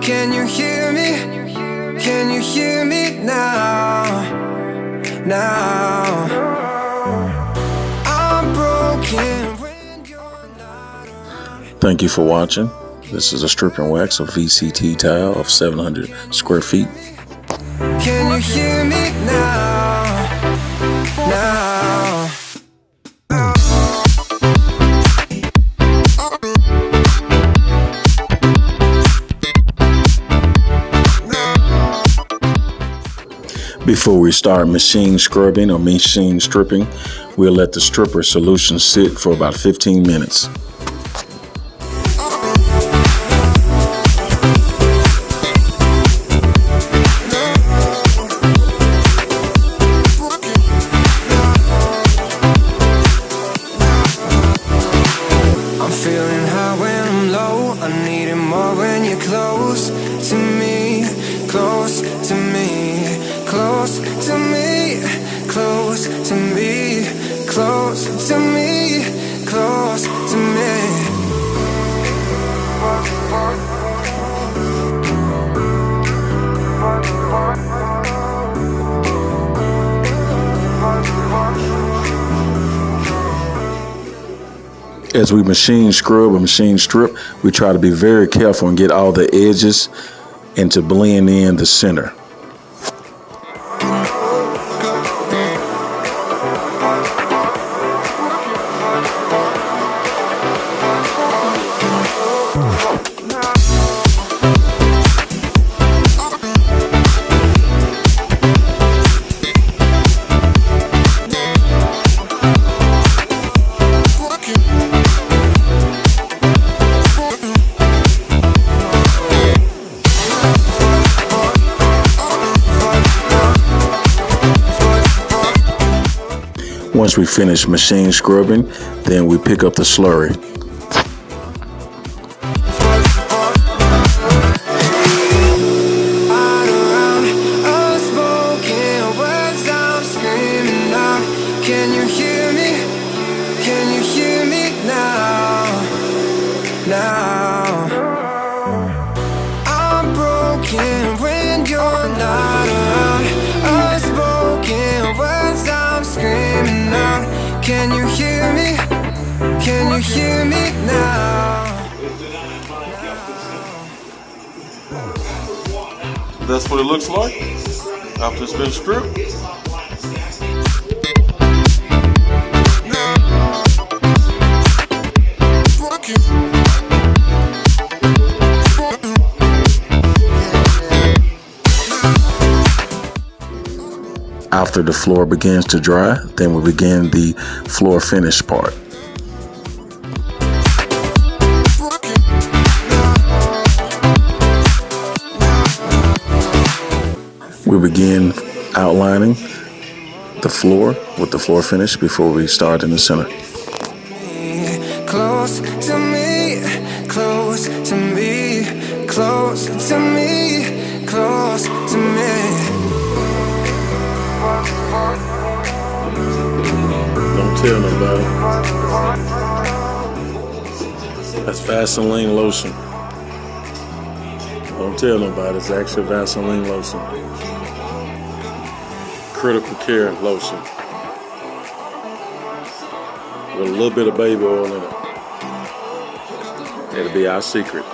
Can you hear me? Can you hear me now? Now I'm broken when you're not around. Thank you for watching. This is a strip and wax of VCT tile of 700 square feet. Can you hear me now? Now. Before we start machine scrubbing or machine stripping, we'll let the stripper solution sit for about 15 minutes. I'm feeling high when I'm low. I need it more when you're close to me, close to me, close to me, close to me, close to me, close to me. As we machine scrub or machine strip, we try to be very careful and get all the edges and to blend in the center. Once we finish machine scrubbing, then we pick up the slurry. Can you hear me? Can you hear me now? Now I'm broken when you're not around. Unspoken words I'm screaming out. Can you hear me? Can you hear me now? That's what it looks like after it's been stripped. After the floor begins to dry, then we begin the floor finish part. We begin outlining the floor with the floor finish before we start in the center. Close to me, close to me, close to me, close to me. Don't tell nobody. That's Vaseline lotion. Don't tell nobody, it's actually Vaseline lotion. Critical care lotion. With a little bit of baby oil in it. It'll be our secret.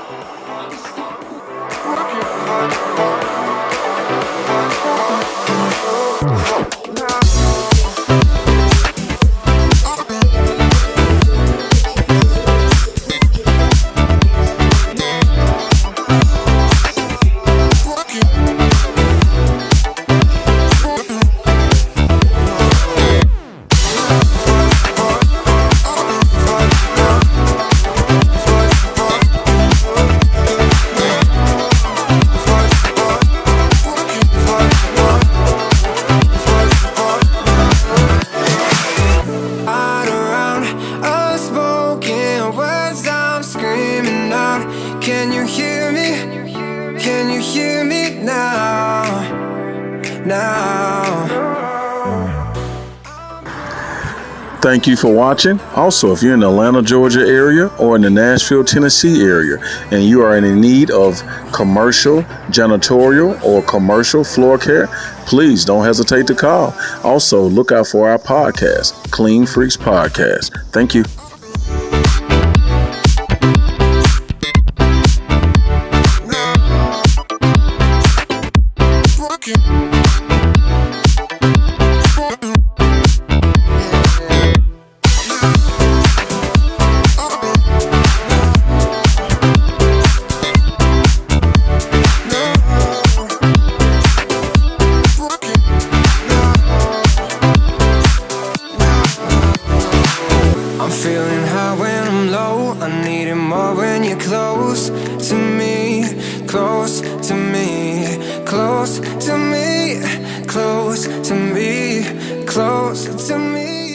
Can you hear me? Can you hear me now? Now. Thank you for watching. Also, if you're in the Atlanta, Georgia area or in the Nashville, Tennessee area, and you are in need of commercial janitorial or commercial floor care, please don't hesitate to call. Also, look out for our podcast, Clean Freaks Podcast. Thank you. I'm feeling high when I'm low. I need it more when you're close to me, close to me, close to me, close to me, close to me.